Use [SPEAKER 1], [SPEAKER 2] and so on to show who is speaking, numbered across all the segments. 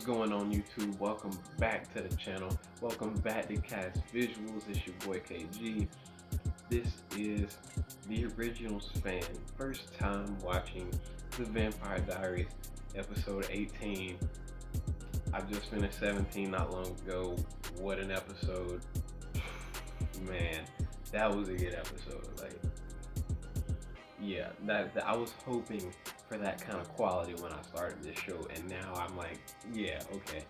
[SPEAKER 1] What's going on YouTube? Welcome back to the channel. Welcome back to Cast Visuals. It's your boy KG. This is the Originals fan. First time watching the Vampire Diaries episode 18. I just finished 17 not long ago. What an episode. Man, that was a good episode. Like, yeah, that I was hoping for that kind of quality when I started this show, and now I'm like, yeah, okay.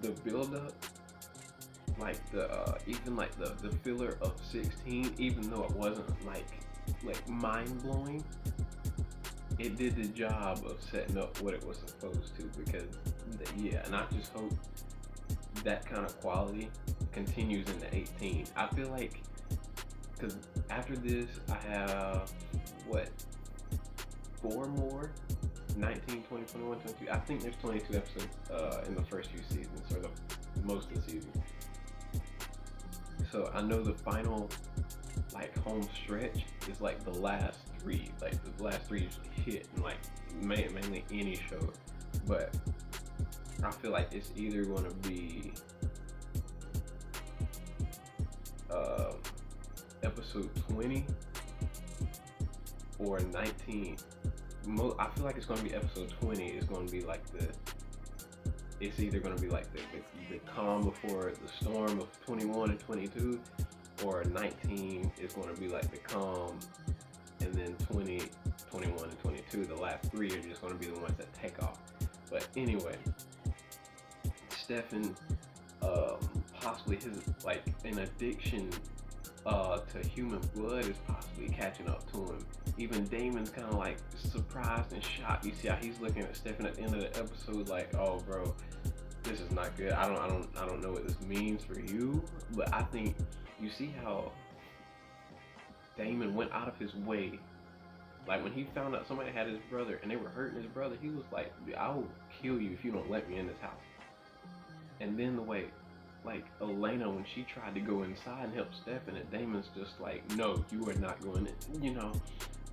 [SPEAKER 1] The build up, like the even like the filler of 16, even though it wasn't like mind blowing, it did the job of setting up what it was supposed to. Because yeah, and I just hope that kind of quality continues into 18. I feel like, because after this I have what, 4 more, 19, 20, 21, 22. I think there's 22 episodes in the first few seasons, or the most of the season. So I know the final like home stretch is like the last 3. Like the last 3 usually hit in like mainly any show. But I feel like it's either going to be episode 20 or 19. I feel like it's going to be episode 20. It's going to be like it's either going to be like the calm before the storm of 21 and 22, or 19 is going to be like the calm, and then 20, 21, and 22, the last 3 are just going to be the ones that take off. But anyway, Stefan, possibly his like an addiction to human blood is possibly catching up to him. Even Damon's kind of like surprised and shocked. You see how he's looking at Stefan at the end of the episode like, oh bro, this is not good. I don't know what this means for you. But I think you see how Damon went out of his way. Like when he found out somebody had his brother and they were hurting his brother, he was like, I will kill you if you don't let me in this house. And then the way like Elena, when she tried to go inside and help Stefan, and Damon's just like, no, you are not going in, you know.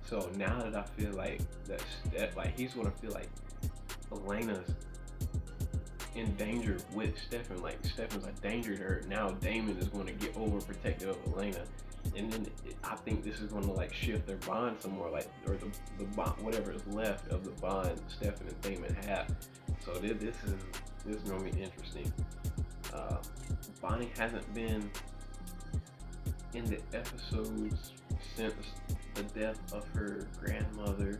[SPEAKER 1] So now that I feel like like he's gonna feel like Elena's in danger with Stefan, like Stefan's a danger to her. Now Damon is going to get overprotective of Elena, and then I think this is going to like shift their bond some more, like, or the bond, whatever is left of the bond Stefan and Damon have. So this is going to be interesting. Bonnie hasn't been in the episodes since the death of her grandmother,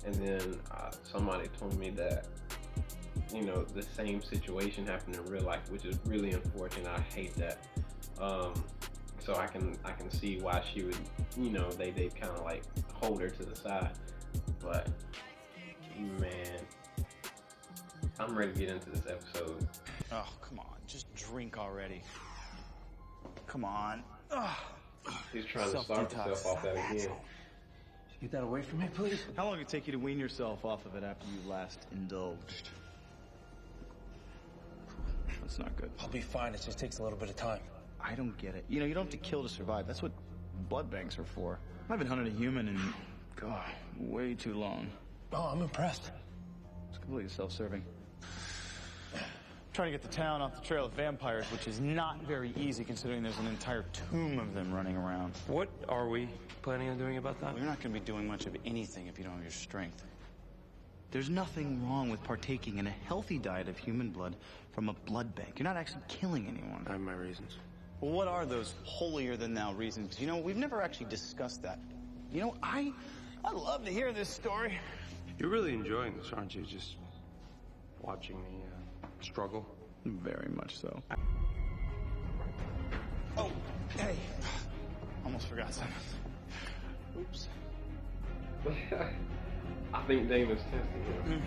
[SPEAKER 1] and then somebody told me that, you know, the same situation happened in real life, which is really unfortunate. I hate that. So I can see why she would, you know, they kind of like hold her to the side. But man, I'm ready to get into this episode.
[SPEAKER 2] Oh, come on. Just drink already. Come on. Ugh.
[SPEAKER 1] He's trying to start himself off that again.
[SPEAKER 3] Get that away from me, please.
[SPEAKER 2] How long did it take you to wean yourself off of it after you last indulged? That's not good.
[SPEAKER 3] I'll be fine. It just takes a little bit of time.
[SPEAKER 2] I don't get it. You know, you don't have to kill to survive. That's what blood banks are for. I haven't hunted a human in, God, way too long.
[SPEAKER 3] Oh, I'm impressed.
[SPEAKER 2] It's completely self-serving. Trying to get the town off the trail of vampires, which is not very easy considering there's an entire tomb of them running around.
[SPEAKER 4] What are we planning on doing about that?
[SPEAKER 2] Well, you're not going to be doing much of anything if you don't have your strength. There's nothing wrong with partaking in a healthy diet of human blood from a blood bank. You're not actually killing anyone.
[SPEAKER 4] I have my reasons.
[SPEAKER 2] Well, what are those holier-than-thou reasons? You know, we've never actually discussed that. You know, I'd love to hear this story.
[SPEAKER 4] You're really enjoying this, aren't you? Just watching me struggle?
[SPEAKER 2] Very much so. Oh, hey. Almost forgot something. Oops.
[SPEAKER 1] I think Damon's testing him.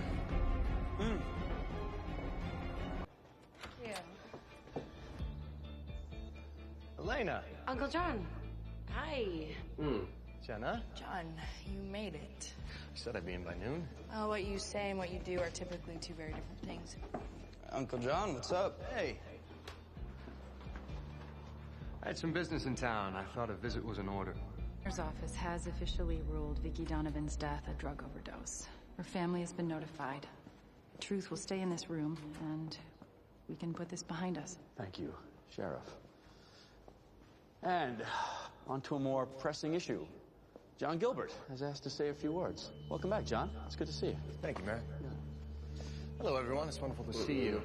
[SPEAKER 5] Yeah.
[SPEAKER 4] Elena.
[SPEAKER 5] Uncle John. Hi.
[SPEAKER 4] Jenna.
[SPEAKER 5] John, you made it.
[SPEAKER 4] You said I'd be in by noon.
[SPEAKER 5] Oh, what you say and what you do are typically 2 very different things.
[SPEAKER 6] Uncle John, what's up?
[SPEAKER 4] Hey. I had some business in town. I thought a visit was in order.
[SPEAKER 7] Mayor's office has officially ruled Vicki Donovan's death a drug overdose. Her family has been notified. truth will stay in this room, and we can put this behind us.
[SPEAKER 8] Thank you, Sheriff. And on to a more pressing issue. John Gilbert has asked to say a few words. Welcome back, John. It's good to see you.
[SPEAKER 3] Thank you, Mayor. Hello, everyone. It's wonderful to see you.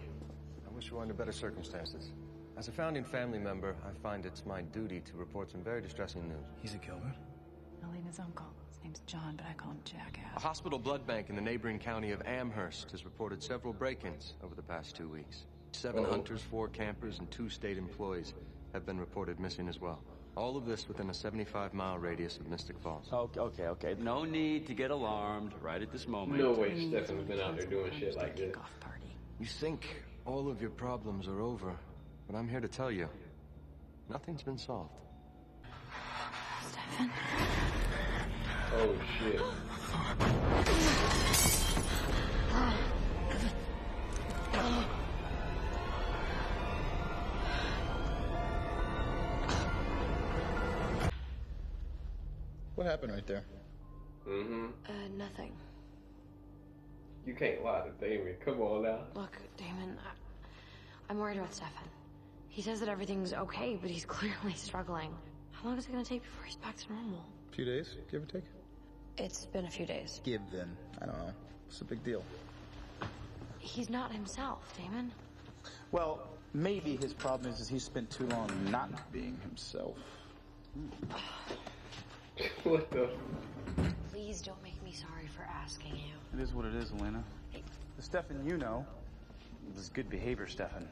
[SPEAKER 3] I wish you were under better circumstances. As a founding family member, I find it's my duty to report some very distressing news.
[SPEAKER 9] He's a Gilbert?
[SPEAKER 7] Elena's uncle. His name's John, but I call him
[SPEAKER 3] A
[SPEAKER 7] Jackass.
[SPEAKER 3] hospital blood bank in the neighboring county of Amherst has reported several break-ins over the past 2 weeks. 7 hunters, 4 campers, and 2 state employees have been reported missing as well. All of this within a 75-mile radius of Mystic Falls.
[SPEAKER 8] Okay. No need to get alarmed right at this moment.
[SPEAKER 1] No way Stefan's been out there doing shit like this.
[SPEAKER 7] Kickoff party.
[SPEAKER 3] You think all of your problems are over, but I'm here to tell you, nothing's been solved.
[SPEAKER 7] Stefan?
[SPEAKER 1] Oh shit.
[SPEAKER 9] What happened right there?
[SPEAKER 5] Nothing.
[SPEAKER 1] You can't lie to Damon. Come on now.
[SPEAKER 5] Look, Damon, I'm worried about Stefan. He says that everything's okay, but he's clearly struggling. How long is it gonna take before he's back to normal?
[SPEAKER 9] A few days, give or take?
[SPEAKER 5] It's been a few days.
[SPEAKER 9] Give then. I don't know. What's the big deal?
[SPEAKER 5] He's not himself, Damon.
[SPEAKER 2] Well, maybe his problem is he's spent too long not being himself.
[SPEAKER 1] What the?
[SPEAKER 5] Please don't make me sorry for asking you.
[SPEAKER 2] It is what it is, Elena. The Stefan you know was good behavior, Stefan.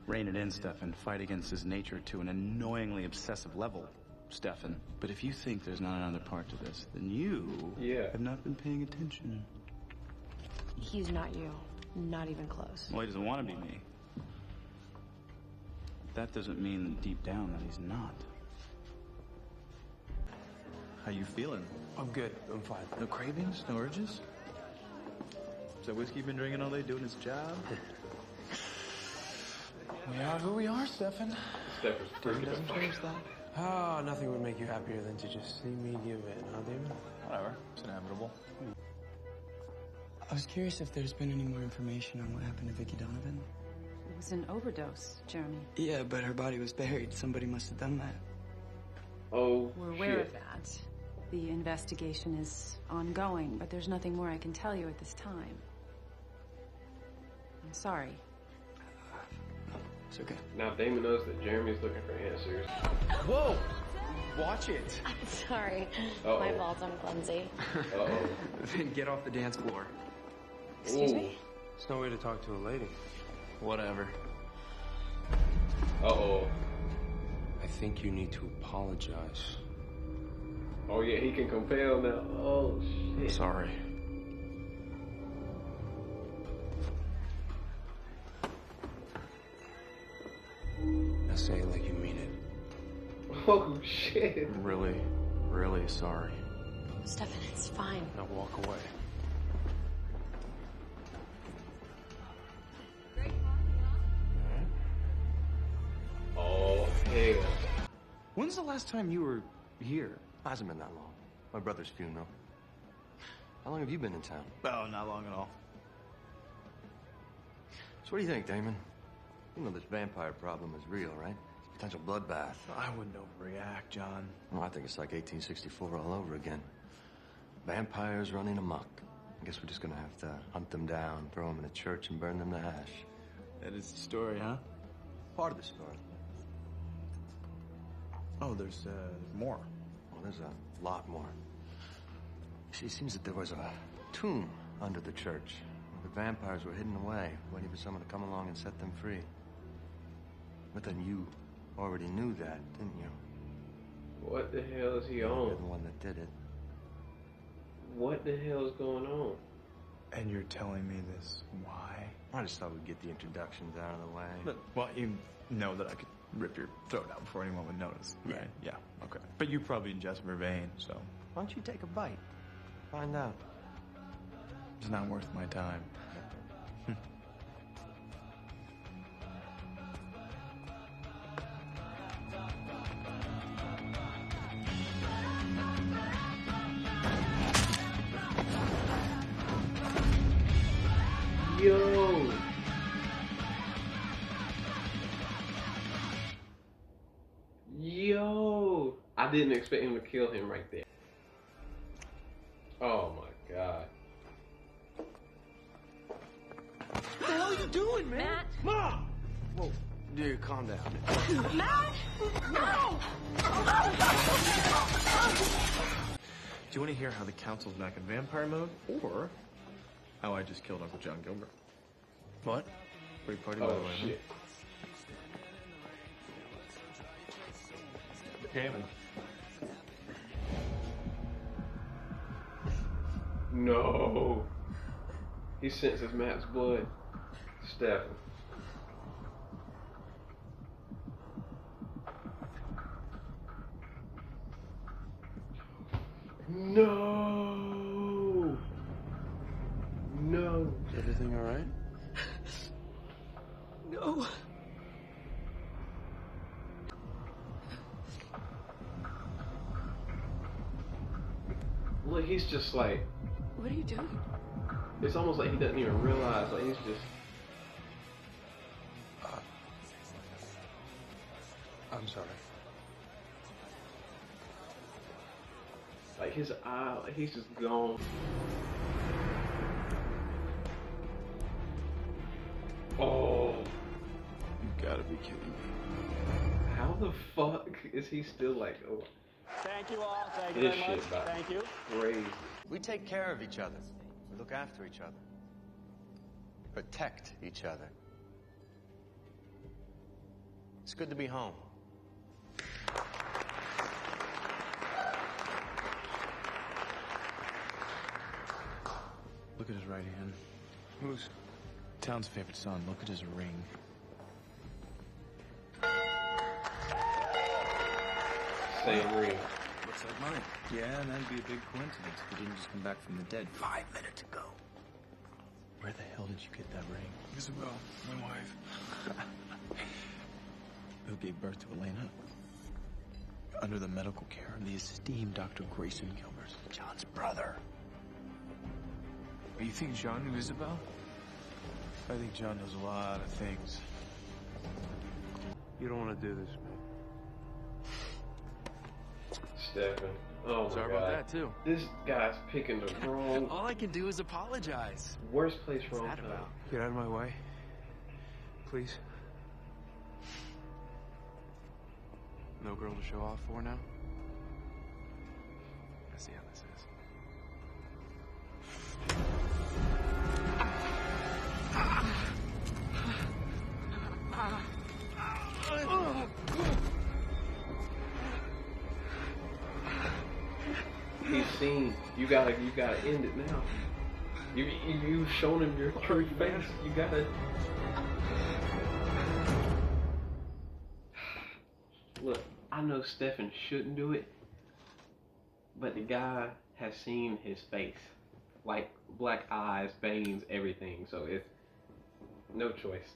[SPEAKER 2] Rein it in, Stefan. Fight against his nature to an annoyingly obsessive level, Stefan. But if you think there's not another part to this, then you have not been paying attention.
[SPEAKER 5] He's not you. Not even close.
[SPEAKER 2] Well, he doesn't want to be me. That doesn't mean deep down that he's not. How you feeling?
[SPEAKER 3] I'm good. I'm fine.
[SPEAKER 2] No cravings? No urges? Is that whiskey you've been drinking all day doing its job? We are who we are, Stefan.
[SPEAKER 1] Stefan's freaking
[SPEAKER 2] Doesn't
[SPEAKER 1] the
[SPEAKER 2] change
[SPEAKER 1] fuck.
[SPEAKER 2] that.
[SPEAKER 4] Ah, nothing would make you happier than to just see me give in, huh, Damon?
[SPEAKER 2] Whatever. It's inevitable.
[SPEAKER 6] I was curious if there's been any more information on what happened to Vicky Donovan.
[SPEAKER 7] It was an overdose, Jeremy.
[SPEAKER 6] Yeah, but her body was buried. Somebody must have done that.
[SPEAKER 1] Oh,
[SPEAKER 7] We're aware
[SPEAKER 1] shit.
[SPEAKER 7] of that. The investigation is ongoing, but there's nothing more I can tell you at this time. I'm sorry.
[SPEAKER 6] It's okay.
[SPEAKER 1] Now Damon knows that Jeremy's looking for answers.
[SPEAKER 2] Whoa! Watch it!
[SPEAKER 5] I'm sorry.
[SPEAKER 1] Uh-oh.
[SPEAKER 5] My fault, I'm clumsy.
[SPEAKER 1] Uh-oh.
[SPEAKER 2] Then get off the dance floor.
[SPEAKER 5] Excuse
[SPEAKER 1] Ooh.
[SPEAKER 5] me?
[SPEAKER 4] It's no way to talk to a lady.
[SPEAKER 2] Whatever.
[SPEAKER 1] Uh-oh.
[SPEAKER 4] I think you need to apologize.
[SPEAKER 1] Oh yeah, he can compel now. Oh shit.
[SPEAKER 4] Sorry. Now say it like you mean it.
[SPEAKER 1] Oh shit.
[SPEAKER 4] I'm really, really sorry.
[SPEAKER 5] Stefan, it's fine.
[SPEAKER 4] Now walk away.
[SPEAKER 1] Oh hell.
[SPEAKER 2] When's the last time you were here?
[SPEAKER 3] Hasn't been that long. My brother's funeral. How long have you been in town?
[SPEAKER 2] Oh, not long at all.
[SPEAKER 3] So what do you think, Damon? You know this vampire problem is real, right? Potential bloodbath.
[SPEAKER 2] I wouldn't overreact, John.
[SPEAKER 3] Well, I think it's like 1864 all over again. Vampires running amok. I guess we're just gonna have to hunt them down, throw them in a church, and burn them to ash.
[SPEAKER 2] That is the story, huh?
[SPEAKER 3] Part of the story.
[SPEAKER 2] Oh, there's more.
[SPEAKER 3] Well, there's a lot more. See, it seems that there was a tomb under the church. The vampires were hidden away, waiting for someone to come along and set them free. But then you already knew that, didn't you?
[SPEAKER 1] What the hell is he
[SPEAKER 3] You're
[SPEAKER 1] on?
[SPEAKER 3] the one that did it.
[SPEAKER 1] What the hell is going on?
[SPEAKER 2] And you're telling me this? Why?
[SPEAKER 3] I just thought we'd get the introductions out of the way.
[SPEAKER 2] Well, you know that I could rip your throat out before anyone would notice, right? Yeah, okay. But you probably ingest vervain, so
[SPEAKER 3] Why don't you take a bite? Find out.
[SPEAKER 2] it's not worth my time.
[SPEAKER 1] Yo. Yo. I didn't expect him to kill him right there. Oh my god.
[SPEAKER 3] What the hell are you doing, man?
[SPEAKER 5] Matt.
[SPEAKER 3] Mom! Whoa, dude, calm down.
[SPEAKER 5] Matt! No!
[SPEAKER 2] Do you want to hear how the council's back in vampire mode, or how I just killed Uncle John Gilbert? What? Great party, by the
[SPEAKER 1] Oh
[SPEAKER 2] way.
[SPEAKER 1] shit.
[SPEAKER 4] Damon.
[SPEAKER 1] No. He senses Matt's blood. Stefan. No. No.
[SPEAKER 8] Is everything all right?
[SPEAKER 6] No.
[SPEAKER 1] Look, he's just like,
[SPEAKER 6] What are you doing?
[SPEAKER 1] it's almost like he doesn't even realize, like he's just,
[SPEAKER 4] I'm sorry.
[SPEAKER 1] like his eye, like he's just gone. Oh,
[SPEAKER 2] You gotta be kidding me.
[SPEAKER 1] how the fuck is he still like, oh,
[SPEAKER 8] Thank you all. Thank you
[SPEAKER 1] this
[SPEAKER 8] very much.
[SPEAKER 1] shit about
[SPEAKER 8] Thank you.
[SPEAKER 1] crazy.
[SPEAKER 3] We take care of each other. We look after each other. Protect each other. It's good to be home.
[SPEAKER 2] Look at his right hand.
[SPEAKER 4] Who's?
[SPEAKER 2] Town's favorite son. Look at his ring.
[SPEAKER 1] Same ring.
[SPEAKER 2] Looks like mine. Yeah, and that'd be a big coincidence if he didn't just come back from the dead 5 minutes ago. Where the hell did you get that ring?
[SPEAKER 6] Isabel, my wife.
[SPEAKER 2] Who gave birth to Elena? Under the medical care of the esteemed Dr. Grayson Gilbert, John's brother.
[SPEAKER 6] You think John knew Isabel?
[SPEAKER 2] I think John knows a lot of things.
[SPEAKER 4] You don't want to do this, man.
[SPEAKER 1] Stefan. Oh my
[SPEAKER 2] Sorry
[SPEAKER 1] god.
[SPEAKER 2] about that, too.
[SPEAKER 1] This guy's picking the wrong,
[SPEAKER 2] All I can do is apologize.
[SPEAKER 1] worst place, wrong
[SPEAKER 2] What's that
[SPEAKER 1] time.
[SPEAKER 2] about?
[SPEAKER 4] Get out of my way. Please. No girl to show off for now? I see how this is.
[SPEAKER 1] He's seen. You gotta end it now. You've shown him your true face. You gotta. Look, I know Stefan shouldn't do it, but the guy has seen his face, like black eyes, veins, everything. So it's no choice.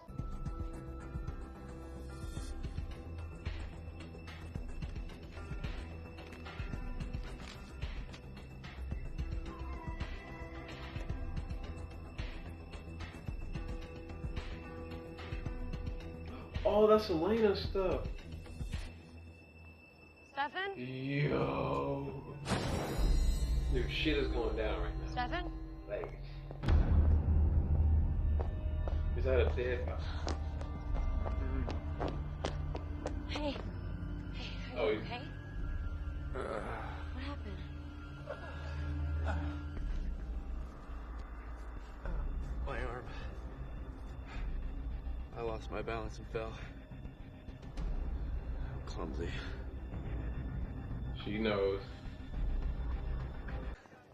[SPEAKER 1] Oh, that's Elena's stuff.
[SPEAKER 5] Stefan?
[SPEAKER 1] Yo. Dude, shit is going down right now.
[SPEAKER 5] Stefan?
[SPEAKER 1] Like, is that a dead guy?
[SPEAKER 5] Hey. Hey,
[SPEAKER 1] Oh,
[SPEAKER 5] are you
[SPEAKER 1] you-
[SPEAKER 5] okay? What happened?
[SPEAKER 4] My arm. I lost my balance and fell. I'm clumsy.
[SPEAKER 1] She knows.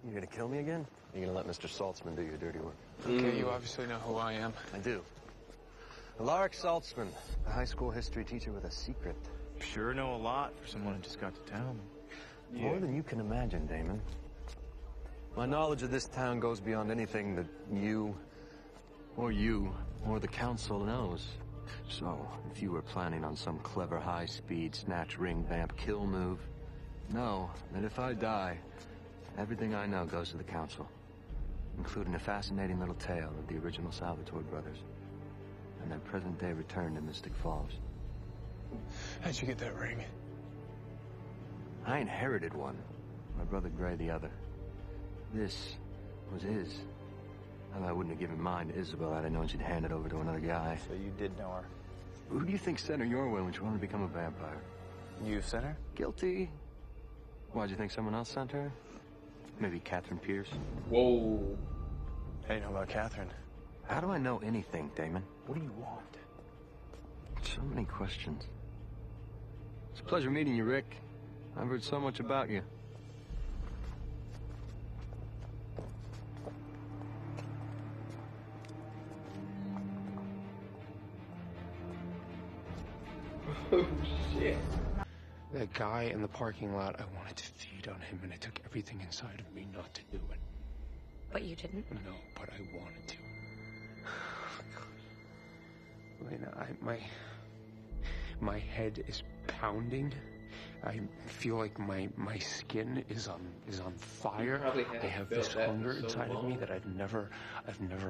[SPEAKER 3] You gonna kill me again? Or you gonna let Mr. Saltzman do your dirty work?
[SPEAKER 6] Okay, you obviously know who I am.
[SPEAKER 3] I do. Alaric Saltzman, a high school history teacher with a secret.
[SPEAKER 2] Sure know a lot for someone who just got to town.
[SPEAKER 3] More than you can imagine, Damon. My knowledge of this town goes beyond anything that you or the council knows. So, if you were planning on some clever high-speed snatch ring vamp kill move, know that if I die, everything I know goes to the council. including a fascinating little tale of the original Salvatore brothers and their present-day return to Mystic Falls.
[SPEAKER 4] How'd you get that ring?
[SPEAKER 3] I inherited one. My brother Gray the other. This was his. And I wouldn't have given mine to Isabel had I known she'd hand it over to another guy.
[SPEAKER 2] So you did know her.
[SPEAKER 3] Who do you think sent her your way when she wanted to become a vampire?
[SPEAKER 2] You sent her?
[SPEAKER 3] Guilty. Why'd you think someone else sent her? Maybe Catherine Pierce?
[SPEAKER 1] Whoa.
[SPEAKER 2] How do you know about Catherine?
[SPEAKER 3] How do I know anything, Damon?
[SPEAKER 2] What do you want?
[SPEAKER 3] So many questions. It's a pleasure meeting you, Rick. I've heard so much about you.
[SPEAKER 1] Oh, shit.
[SPEAKER 4] That guy in the parking lot, I wanted to feed on him, and it took everything inside of me not to do it.
[SPEAKER 5] But you didn't?
[SPEAKER 4] No, but I wanted to. Elena, my head is pounding. I feel like my skin is on fire. I have this hunger inside of me that I've never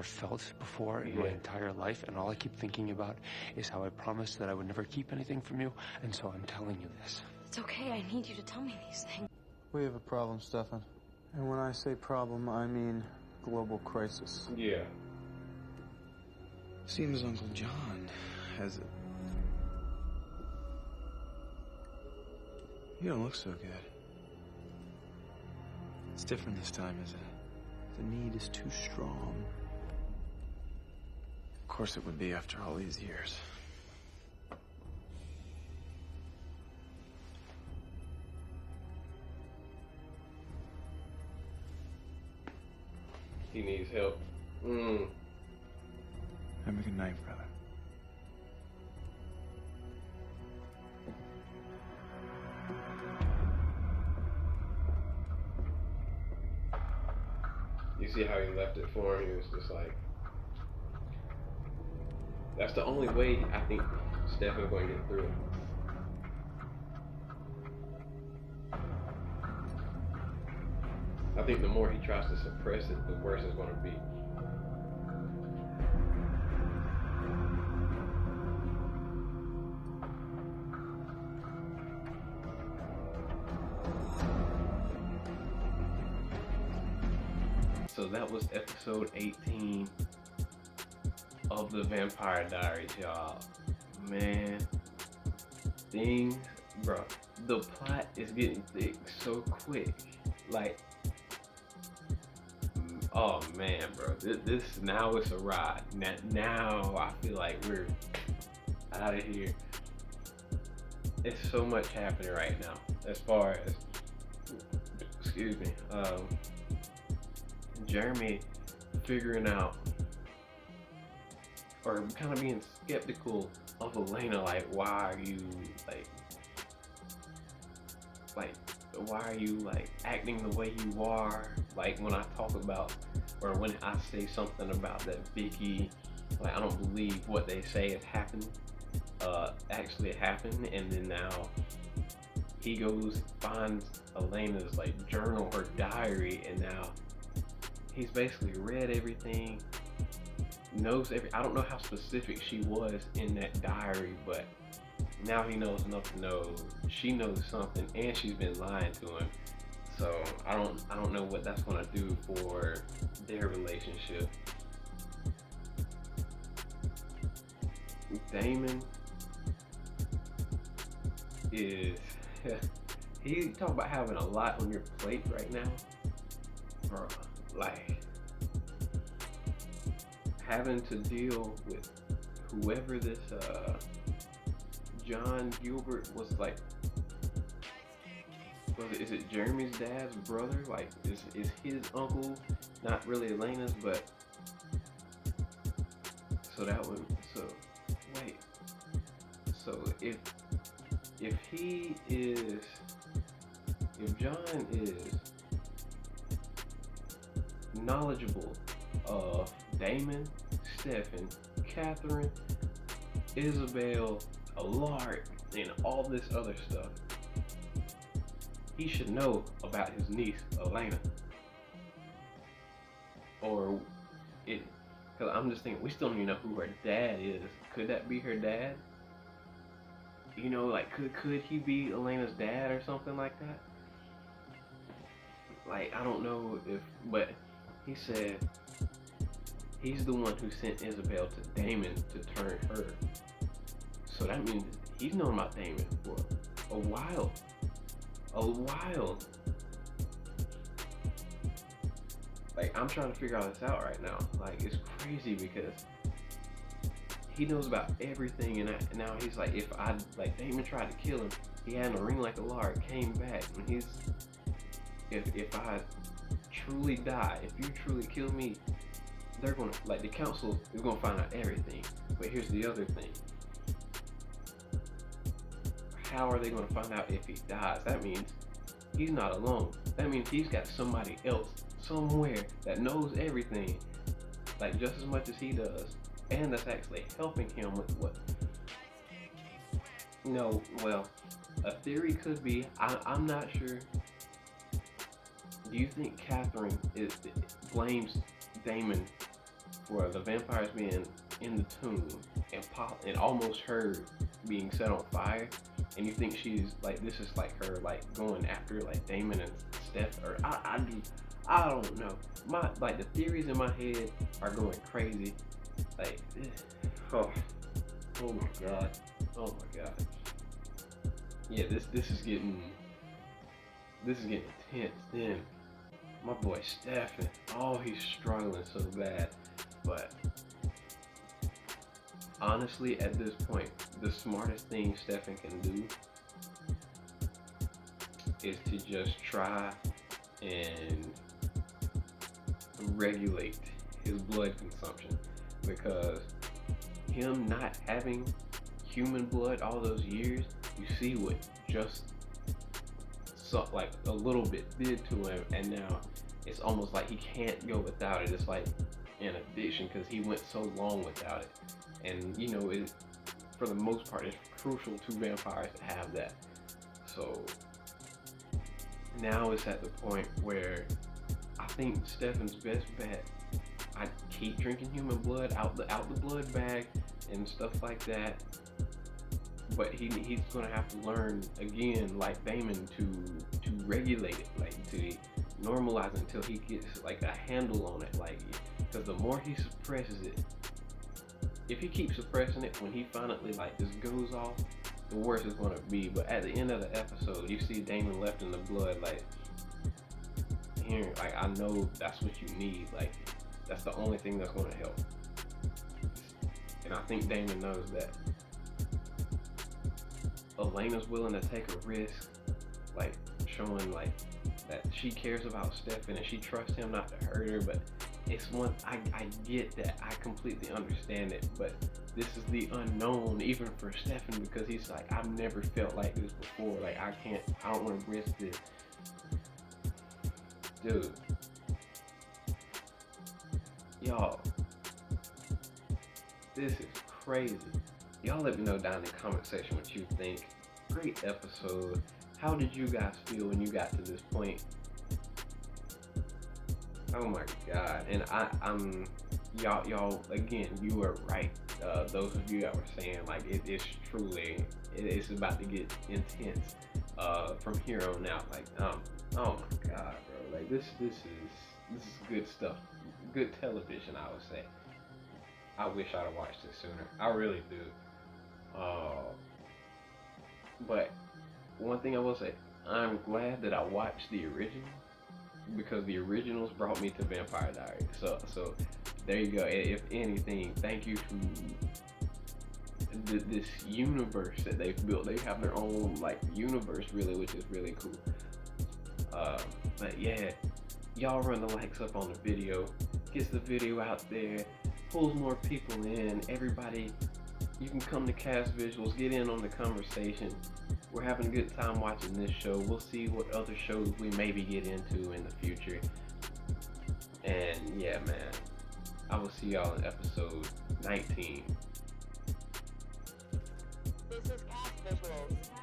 [SPEAKER 4] felt before in my entire life, and all I keep thinking about is how I promised that I would never keep anything from you, and so I'm telling you this.
[SPEAKER 5] It's okay, I need you to tell me these things.
[SPEAKER 2] We have a problem, Stefan. And when I say problem, I mean global crisis.
[SPEAKER 1] Yeah.
[SPEAKER 2] Seems Uncle John has it. You don't look so good. It's different this time, isn't it? The need is too strong. Of course it would be after all these years.
[SPEAKER 1] He needs help.
[SPEAKER 2] Have a good night, brother.
[SPEAKER 1] You see how he left it for him? He was just like, that's the only way I think Stefan's going to get through it. I think the more he tries to suppress it, the worse it's going to be. So that was episode 18 of the Vampire Diaries, y'all. Man, things, bro, the plot is getting thick so quick. Like, oh man, bro, this now it's a ride. Now I feel like we're out of here. It's so much happening right now as far as, excuse me, Jeremy figuring out or kind of being skeptical of Elena, like why are you why are you like acting the way you are, like when I talk about or when I say something about that Vicky, like I don't believe what they say has happened, actually happened. And then now he goes finds Elena's like journal or diary, and now he's basically read everything, knows I don't know how specific she was in that diary, but now he knows enough to know she knows something, and she's been lying to him. So I don't know what that's gonna do for their relationship. Damon is he talk about having a lot on your plate right now, bro. Like having to deal with whoever this John Gilbert was, like, is it Jeremy's dad's brother? Like, is his uncle, not really Elena's, but so that would, so wait, so if he is, if John is knowledgeable of Damon, Stefan, Catherine, Isabel, Allard, and all this other stuff, he should know about his niece, Elena. or it. Cause I'm just thinking we still don't even know who her dad is. Could that be her dad? You know, like could he be Elena's dad or something like that? Like I don't know if, but he said he's the one who sent Isabel to Damon to turn her. So that means he's known about Damon for a while. A while. Like, I'm trying to figure all this out right now. Like, it's crazy because he knows about everything, and now he's like, like, Damon tried to kill him. He had a ring like a lard, came back, and he's, if I truly die, if you truly kill me, they're gonna, like, the council is gonna find out everything. But here's the other thing. How are they gonna find out if he dies? That means he's not alone. That means he's got somebody else somewhere that knows everything, like just as much as he does, and that's actually helping him with what. No, well, a theory could be. I'm not sure. Do you think Catherine blames Damon for the vampires being in the tomb and almost her being set on fire? And you think she's like, this is like her like going after like Damon and Steph, or I don't know. Like the theories in my head are going crazy. Like, oh my god, oh my god. Yeah, this is getting intense. Then my boy Stefan, oh, he's struggling so bad, but honestly, at this point, the smartest thing Stefan can do is to just try and regulate his blood consumption, because him not having human blood all those years, you see what just like a little bit did to him, and now it's almost like he can't go without it. It's like an addiction because he went so long without it. And you know, for the most part, it's crucial to vampires to have that. So now it's at the point where I think Stefan's best bet, I keep drinking human blood out the blood bag and stuff like that. But he's gonna have to learn again, like Damon, to regulate it, like to normalize it until he gets like a handle on it. Like, because the more he suppresses it, if he keeps suppressing it, when he finally like just goes off, the worse it's gonna be. But at the end of the episode, you see Damon left in the blood, like here, like I know that's what you need. Like that's the only thing that's gonna help. And I think Damon knows that. Elena's willing to take a risk, like showing like that she cares about Stefan and she trusts him not to hurt her. But it's one, I get that, I completely understand it, but this is the unknown even for Stefan, because he's like, I've never felt like this before. Like I don't want to risk this, dude. Y'all, this is crazy. Y'all let me know down in the comment section what you think. Great episode. How did you guys feel when you got to this point? Oh my god. And I'm y'all again, you were right. Those of you that were saying like it's truly it's about to get intense from here on out. Like oh my god, bro. Like this is good stuff. Good television, I would say. I wish I'd have watched it sooner. I really do. But one thing I will say, I'm glad that I watched the original, because the originals brought me to Vampire Diaries. So there you go. If anything, thank you to this universe that they've built. They have their own like universe, really, which is really cool. But yeah, y'all run the likes up on the video, gets the video out there, pulls more people in. Everybody, you can come to Cast Visuals, get in on the conversation. We're having a good time watching this show. We'll see what other shows we maybe get into in the future. And yeah, man, I will see y'all in episode 19.
[SPEAKER 10] This is Cast Visuals.